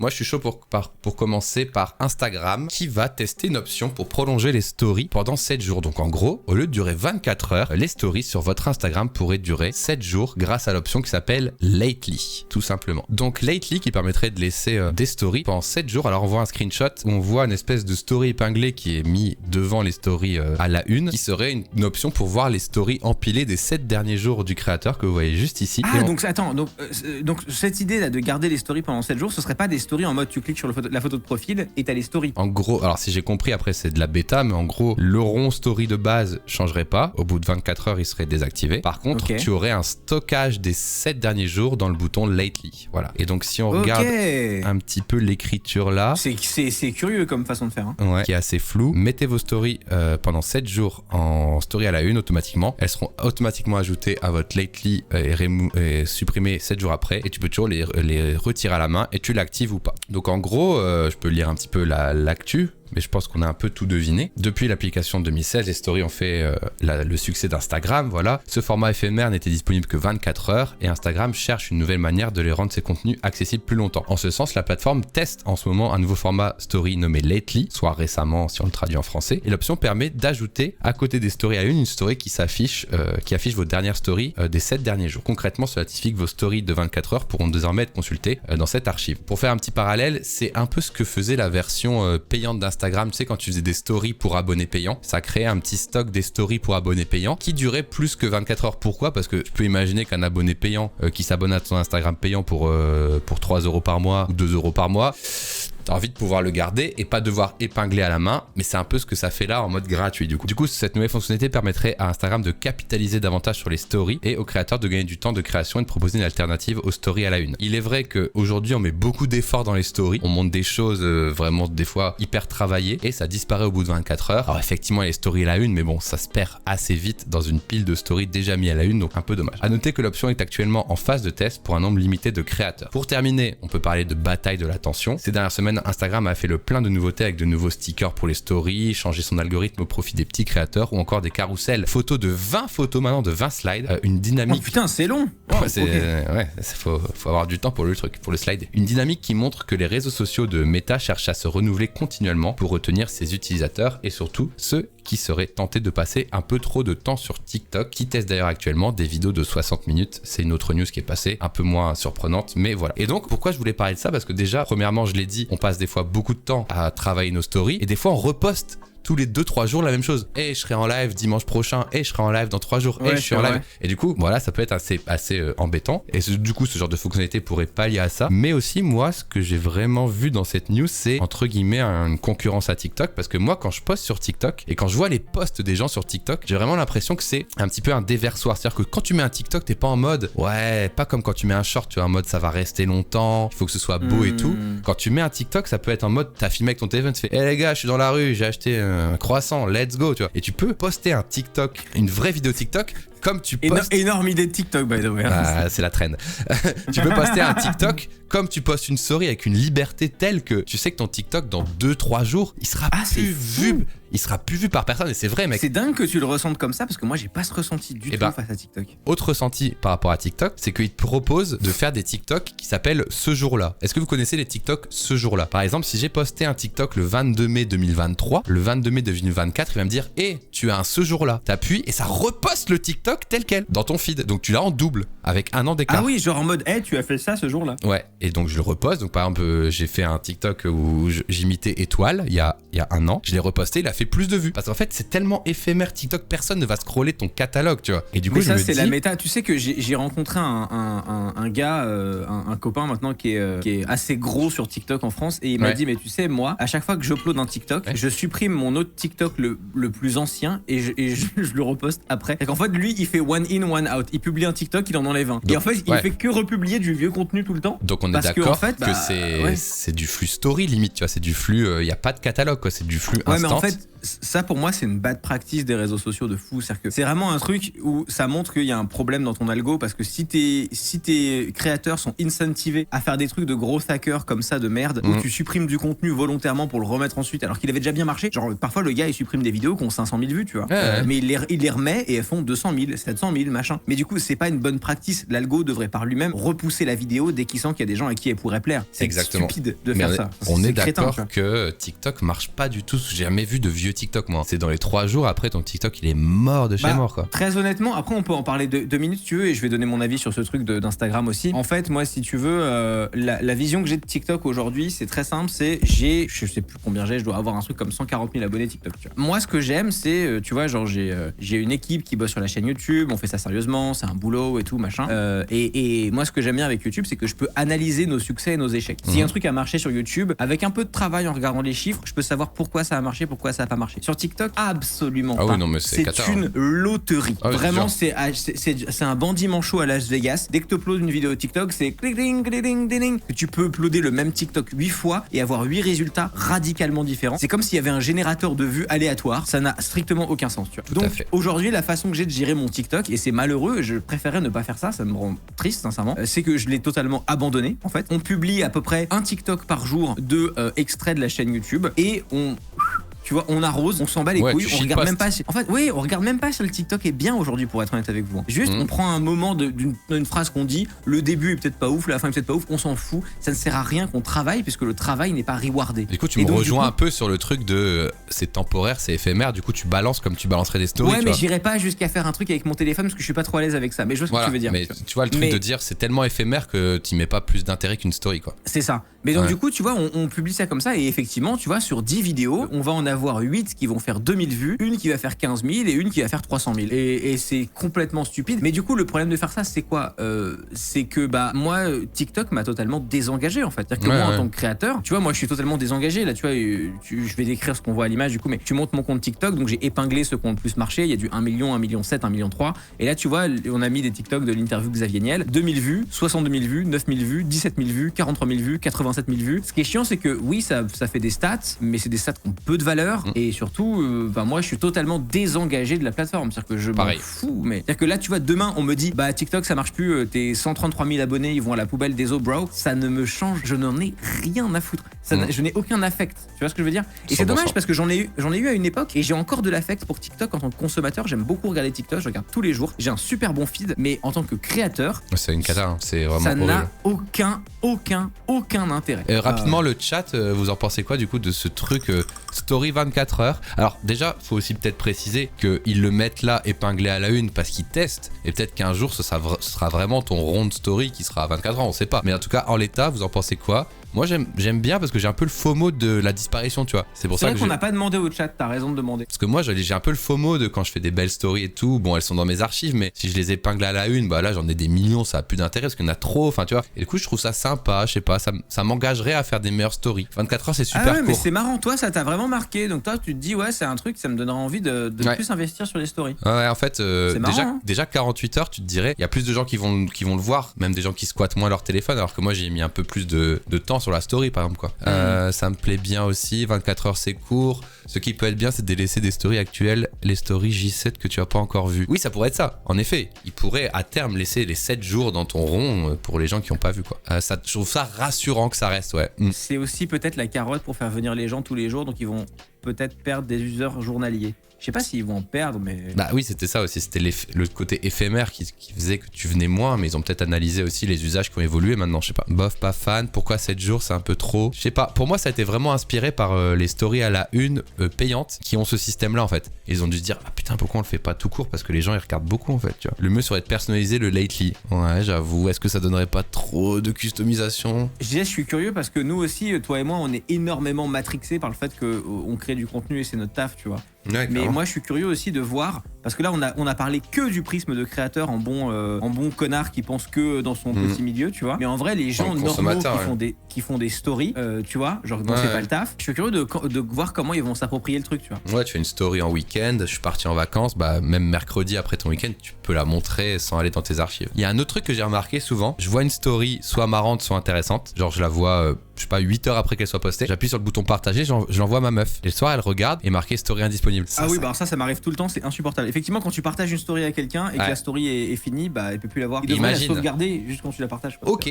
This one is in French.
Moi, je suis chaud pour commencer par Instagram, qui va tester une option pour prolonger les stories pendant 7 jours. Donc en gros, au lieu de durer 24 heures, les stories sur votre Instagram pourraient durer 7 jours grâce à l'option qui s'appelle Lately, tout simplement. Donc Lately qui permettrait de laisser des stories pendant 7 jours. Alors on voit un screenshot où on voit une espèce de story épinglée qui est mis devant les stories à la une, qui serait une option pour voir les stories empilées des 7 derniers jours du créateur que vous voyez juste ici. Ah, donc attends, donc cette idée là de garder les stories pendant 7 jours, ce serait pas des stories en mode tu cliques sur la photo de profil et t'as les stories. En gros, alors si j'ai compris, après c'est de la bêta, mais en gros, le rond story de base changerait pas. Au bout de 24 heures, il serait désactivé. Par contre, tu aurais un stockage des 7 derniers jours dans le bouton Lately. Voilà. Et donc si on regarde un petit peu l'écriture là, c'est curieux comme façon de faire. Hein. Ouais, qui est assez flou. Mettez vos stories pendant 7 jours en story à la une automatiquement. Elles seront automatiquement ajoutées à votre Lately et supprimées 7 jours après. Et tu peux toujours les retirer à la main et tu l'actives ou pas. Donc en gros, je peux lire un petit peu l'actu. Mais je pense qu'on a un peu tout deviné. Depuis l'application 2016, les stories ont fait le succès d'Instagram, voilà. Ce format éphémère n'était disponible que 24 heures et Instagram cherche une nouvelle manière de les rendre ses contenus accessibles plus longtemps. En ce sens, la plateforme teste en ce moment un nouveau format story nommé Lately, soit récemment si on le traduit en français. Et l'option permet d'ajouter à côté des stories à une story qui affiche vos dernières stories des 7 derniers jours. Concrètement, cela signifie que vos stories de 24 heures pourront désormais être consultées dans cette archive. Pour faire un petit parallèle, c'est un peu ce que faisait la version payante d'Instagram. Tu sais, quand tu faisais des stories pour abonnés payants, ça créait un petit stock des stories pour abonnés payants qui durait plus que 24 heures. Pourquoi ? Parce que tu peux imaginer qu'un abonné payant qui s'abonne à ton Instagram payant pour 3 euros par mois ou 2 euros par mois, t'as envie de pouvoir le garder et pas devoir épingler à la main, mais c'est un peu ce que ça fait là en mode gratuit du coup. Cette nouvelle fonctionnalité permettrait à Instagram de capitaliser davantage sur les stories et aux créateurs de gagner du temps de création et de proposer une alternative aux stories à la une. Il est vrai qu'aujourd'hui on met beaucoup d'efforts dans les stories, on monte des choses vraiment des fois hyper travaillées et ça disparaît au bout de 24 heures. Alors effectivement il y a les stories à la une, mais bon ça se perd assez vite dans une pile de stories déjà mis à la une, donc un peu dommage. À noter que l'option est actuellement en phase de test pour un nombre limité de créateurs. Pour terminer, on peut parler de bataille de l'attention. Ces dernières semaines, Instagram a fait le plein de nouveautés avec de nouveaux stickers pour les stories, changer son algorithme au profit des petits créateurs ou encore des carousels photos de 20 photos maintenant, de 20 slides, une dynamique... Oh putain, c'est long. Faut avoir du temps pour le slide. Une dynamique qui montre que les réseaux sociaux de Meta cherchent à se renouveler continuellement pour retenir ses utilisateurs et surtout ceux qui seraient tentés de passer un peu trop de temps sur TikTok, qui teste d'ailleurs actuellement des vidéos de 60 minutes. C'est une autre news qui est passée, un peu moins surprenante, mais voilà. Et donc, pourquoi je voulais parler de ça ? Parce que déjà, premièrement, je l'ai dit, on passe des fois beaucoup de temps à travailler nos stories, et des fois on reposte tous les 2-3 jours la même chose. Et je serai en live dimanche prochain, et je serai en live dans 3 jours, et je suis en live. Et du coup, voilà, ça peut être assez embêtant. Et du coup, ce genre de fonctionnalité pourrait pallier à ça. Mais aussi, moi, ce que j'ai vraiment vu dans cette news, c'est entre guillemets une concurrence à TikTok. Parce que moi, quand je poste sur TikTok, et quand je vois les posts des gens sur TikTok, j'ai vraiment l'impression que c'est un petit peu un déversoir. C'est-à-dire que quand tu mets un TikTok, t'es pas en mode, ouais, pas comme quand tu mets un short, tu es en mode ça va rester longtemps, il faut que ce soit beau et tout. Quand tu mets un TikTok, ça peut être en mode, t'as filmé avec ton téléphone, tu fais, les gars, je suis dans la rue, j'ai acheté un croissant, let's go, tu vois. Et tu peux poster un TikTok, une vraie vidéo TikTok, comme tu postes... Énorme idée de TikTok, by the way. Ah, c'est la trend. Tu peux poster un TikTok comme tu postes une story avec une liberté telle que tu sais que ton TikTok, dans 2-3 jours, il sera plus vu. Il sera plus vu par personne, et c'est vrai, mec. C'est dingue que tu le ressentes comme ça, parce que moi, j'ai pas ce ressenti du tout face à TikTok. Autre ressenti par rapport à TikTok, c'est qu'il te propose de faire des TikTok qui s'appellent ce jour-là. Est-ce que vous connaissez les TikTok ce jour-là ? Par exemple, si j'ai posté un TikTok le 22 mai 2023, le 22 mai 2024, il va me dire, tu as un ce jour-là. T'appuies et ça reposte le TikTok tel quel dans ton feed. Donc tu l'as en double, avec un an d'écart. Ah oui, genre en mode, tu as fait ça ce jour-là. Ouais, et donc je le reposte. Donc par exemple, j'ai fait un TikTok où j'imitais Étoile il y a un an. Je l'ai reposté, il a fait plus de vues. Parce qu'en fait, c'est tellement éphémère TikTok, personne ne va scroller ton catalogue, tu vois. Et du coup, mais ça, c'est la méta. Tu sais que j'ai rencontré un gars, un copain maintenant qui est assez gros sur TikTok en France, et il m'a dit, mais tu sais, moi, à chaque fois que j'upload un TikTok, je supprime mon autre TikTok le plus ancien et je le reposte après. Et qu'en fait, lui, il fait one in, one out. Il publie un TikTok, il en enlève un. Donc, et en fait, il fait que republier du vieux contenu tout le temps. Donc on est d'accord que c'est du flux story limite, tu vois, c'est du flux, il n'y a pas de catalogue, quoi, c'est du flux instant. Mais en fait, ça pour moi c'est une bad practice des réseaux sociaux de fou. C'est-à-dire que c'est vraiment un truc où ça montre qu'il y a un problème dans ton algo, parce que si tes créateurs sont incentivés à faire des trucs de gros hackers comme ça de merde, où tu supprimes du contenu volontairement pour le remettre ensuite alors qu'il avait déjà bien marché, genre parfois le gars il supprime des vidéos qui ont 500 000 vues, tu vois, mais il les remet et elles font 200 000, 700 000, machin. Mais du coup c'est pas une bonne practice. L'algo devrait par lui-même repousser la vidéo dès qu'il sent qu'il y a des gens à qui elle pourrait plaire. C'est stupide de faire ça. On est d'accord que TikTok marche pas du tout. J'ai jamais vu de vieux TikTok, moi. C'est dans les 3 jours après, ton TikTok il est mort de chez mort, quoi. Très honnêtement, après on peut en parler 2 minutes si tu veux, et je vais donner mon avis sur ce truc d'Instagram aussi. En fait, moi, si tu veux, la vision que j'ai de TikTok aujourd'hui, c'est très simple. C'est je sais plus combien je dois avoir un truc comme 140 000 abonnés TikTok. Tu vois. Moi, ce que j'aime, c'est, tu vois, genre j'ai une équipe qui bosse sur la chaîne YouTube. On fait ça sérieusement, c'est un boulot et tout machin. Et moi, ce que j'aime bien avec YouTube, c'est que je peux analyser nos succès et nos échecs. Si un truc a marché sur YouTube, avec un peu de travail en regardant les chiffres, je peux savoir pourquoi ça a marché, pourquoi ça a pas marché. Sur TikTok, absolument pas. Oui, non, mais c'est une loterie. Vraiment, c'est un bandit manchot à Las Vegas. Dès que tu uploads une vidéo TikTok, c'est clic ding ding ding. Tu peux uploader le même TikTok 8 fois et avoir 8 résultats radicalement différents. C'est comme s'il y avait un générateur de vues aléatoire. Ça n'a strictement aucun sens. Tu vois. Donc aujourd'hui, la façon que j'ai de gérer mon TikTok, et c'est malheureux, je préférais ne pas faire ça, ça me rend triste sincèrement, c'est que je l'ai totalement abandonné en fait. On publie à peu près un TikTok par jour de extraits de la chaîne YouTube et tu vois, on arrose, on s'en bat les couilles, on regarde même pas. En fait, oui, on regarde même pas si le TikTok est bien aujourd'hui, pour être honnête avec vous. Juste, on prend un moment d'une phrase qu'on dit, le début est peut-être pas ouf, la fin est peut-être pas ouf, on s'en fout. Ça ne sert à rien qu'on travaille, puisque le travail n'est pas rewardé. Du coup, tu me rejoins un peu sur le truc de c'est temporaire, c'est éphémère. Du coup, tu balances comme tu balancerais des stories. Ouais, mais j'irai pas jusqu'à faire un truc avec mon téléphone parce que je suis pas trop à l'aise avec ça. Mais je vois ce que tu veux dire. Mais tu vois le truc de dire c'est tellement éphémère que tu mets pas plus d'intérêt qu'une story, quoi. C'est ça. Mais donc, du coup, tu vois, on publie ça comme ça, et effectivement, tu vois, sur 10 vidéos, on va en avoir 8 qui vont faire 2000 vues, une qui va faire 15 000 et une qui va faire 300 000. Et c'est complètement stupide. Mais du coup, le problème de faire ça, c'est quoi? C'est que moi, TikTok m'a totalement désengagé, en fait. C'est-à-dire que moi, en tant que créateur, tu vois, moi, je suis totalement désengagé. Là, tu vois, je vais décrire ce qu'on voit à l'image, du coup, mais tu montes mon compte TikTok, donc j'ai épinglé ceux qui ont le plus marché. Il y a du 1 million, 1,7 million, 1,3 million. Et là, tu vois, on a mis des TikTok de l'interview de Xavier Niel. 2000 vues, 62 000 vues, 9 000 vues, 17 000 vues, 43 000 vues, 87 000 vues. Ce qui est chiant, c'est que oui, ça fait des stats, mais c'est des stats qui ont peu de valeur. Et surtout, moi, je suis totalement désengagé de la plateforme. C'est-à-dire que je m'en fous. Mais c'est-à-dire que là, tu vois, demain, on me dit, TikTok, ça marche plus, tes 133 000 abonnés, ils vont à la poubelle des eaux, bro. Ça ne me change, je n'en ai rien à foutre. Je n'ai aucun affect. Tu vois ce que je veux dire? Et c'est dommage parce que j'en ai eu à une époque, et j'ai encore de l'affect pour TikTok en tant que consommateur. J'aime beaucoup regarder TikTok, je regarde tous les jours. J'ai un super bon feed, mais en tant que créateur, c'est une cata, c'est vraiment ça horrible. n'a aucun intérêt. Rapidement, le chat, vous en pensez quoi du coup de ce truc story 24 heures? Alors déjà, faut aussi peut-être préciser qu'ils le mettent là épinglé à la une parce qu'ils testent, et peut-être qu'un jour ce sera vraiment ton rond de story qui sera à 24 heures, on sait pas. Mais en tout cas, en l'état, vous en pensez quoi? Moi j'aime bien parce que j'ai un peu le FOMO de la disparition, tu vois. C'est pour ça vrai qu'on n'a pas demandé au chat, t'as raison de demander. Parce que moi j'ai un peu le FOMO de quand je fais des belles stories et tout, bon elles sont dans mes archives, mais si je les épingle à la une, là j'en ai des millions, ça a plus d'intérêt parce qu'il y en a trop, enfin tu vois. Et du coup je trouve ça sympa, je sais pas, ça m'engagerait à faire des meilleures stories. 24 heures c'est super court. Mais c'est marrant, toi ça t'a vraiment marqué, donc toi tu te dis c'est un truc, ça me donnera envie de plus investir sur les stories. Ouais, en fait marrant, déjà 48 heures tu te dirais, il y a plus de gens qui vont le voir, même des gens qui squattent moins leur téléphone, alors que moi j'ai mis un peu plus de temps sur la story par exemple. Ça me plaît bien aussi, 24 heures c'est court. Ce qui peut être bien, c'est de laisser des stories actuelles, les stories J7 que tu as pas encore vues. Oui, ça pourrait être ça, en effet. Il pourrait à terme laisser les 7 jours dans ton rond pour les gens qui n'ont pas vu, quoi. Je trouve ça rassurant que ça reste, ouais. C'est aussi peut-être la carotte pour faire venir les gens tous les jours, donc ils vont peut-être perdre des users journaliers. Je sais pas s'ils vont en perdre, mais... oui, c'était ça aussi, c'était le côté éphémère qui faisait que tu venais moins, mais ils ont peut-être analysé aussi les usages qui ont évolué maintenant, je sais pas. Bof, pas fan, pourquoi 7 jours, c'est un peu trop. Je sais pas, pour moi ça a été vraiment inspiré par les stories à la une payantes qui ont ce système-là en fait. Ils ont dû se dire, putain, pourquoi on le fait pas tout court, parce que les gens ils regardent beaucoup en fait, tu vois. Le mieux serait de personnaliser le lately. Ouais, j'avoue, est-ce que ça donnerait pas trop de customisation? Je suis curieux parce que nous aussi, toi et moi, on est énormément matrixés par le fait qu'on crée du contenu et c'est notre taf, tu vois. Ouais, Mais moi, je suis curieux aussi de voir, parce que là, on a parlé que du prisme de créateur en bon connard qui pense que dans son petit milieu, tu vois. Mais en vrai, les gens normaux qui font des stories, tu vois, genre dont c'est pas le taf, je suis curieux de voir comment ils vont s'approprier le truc, tu vois. Ouais, tu fais une story en week-end, je suis parti en vacances, bah même mercredi après ton week-end, tu peux la montrer sans aller dans tes archives. Il y a un autre truc que j'ai remarqué souvent, je vois une story soit marrante, soit intéressante, genre je la vois, je sais pas, 8 heures après qu'elle soit postée, j'appuie sur le bouton partager, je l'envoie à ma meuf. Et le soir, elle regarde et marqué story indisponible. Ah oui, bah alors ça m'arrive tout le temps, c'est insupportable. Effectivement, quand tu partages une story à quelqu'un et que la story est finie, bah elle peut plus la voir. Il devrait la sauvegarder juste quand tu la partages. Ok,